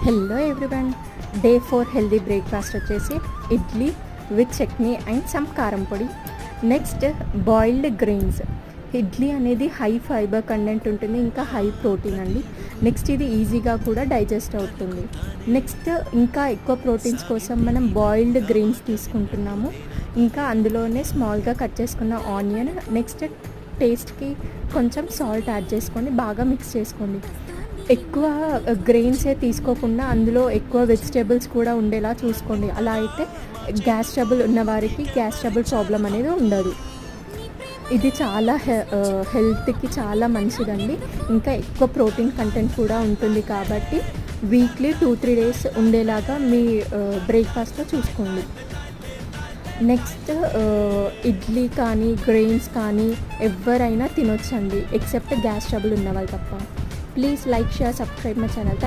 Hello everyone, day 4 healthy breakfast వచ్చేసి idli with chutney and some కారం పొడి. Next boiled grains. ఇడ్లీ అనేది హై ఫైబర్ కంటెంట్ ఉంటుంది, ఇంకా హై ప్రోటీన్ అండి. నెక్స్ట్ ఇది ఈజీగా కూడా డైజెస్ట్ అవుతుంది. నెక్స్ట్ ఇంకా ఎక్కువ ప్రోటీన్స్ కోసం మనం బాయిల్డ్ గ్రెయిన్స్ తీసుకుంటున్నాము. ఇంకా అందులోనే స్మాల్గా కట్ చేసుకున్న ఆనియన్, నెక్స్ట్ టేస్ట్కి కొంచెం సాల్ట్ యాడ్ చేసుకొని బాగా మిక్స్ చేసుకోండి. ఎక్కువ గ్రెయిన్సే తీసుకోకుండా అందులో ఎక్కువ వెజిటేబుల్స్ కూడా ఉండేలా చూసుకోండి. అలా అయితే గ్యాస్ ట్రబుల్ ఉన్న వారికి గ్యాస్ ట్రబుల్ ప్రాబ్లం అనేది ఉండదు. ఇది చాలా హెల్త్కి చాలా మంచిదండి. ఇంకా ఎక్కువ ప్రోటీన్ కంటెంట్ కూడా ఉంటుంది కాబట్టి వీక్లీ 2-3 డేస్ ఉండేలాగా మీ బ్రేక్ఫాస్ట్లో చూసుకోండి. నెక్స్ట్ ఇడ్లీ కానీ గ్రెయిన్స్ కానీ ఎవరైనా తినొచ్చండి, ఎక్సెప్ట్ గ్యాస్ ట్రబుల్ ఉన్న వాళ్ళు తప్ప. Please like, share, subscribe my channel. Thank you.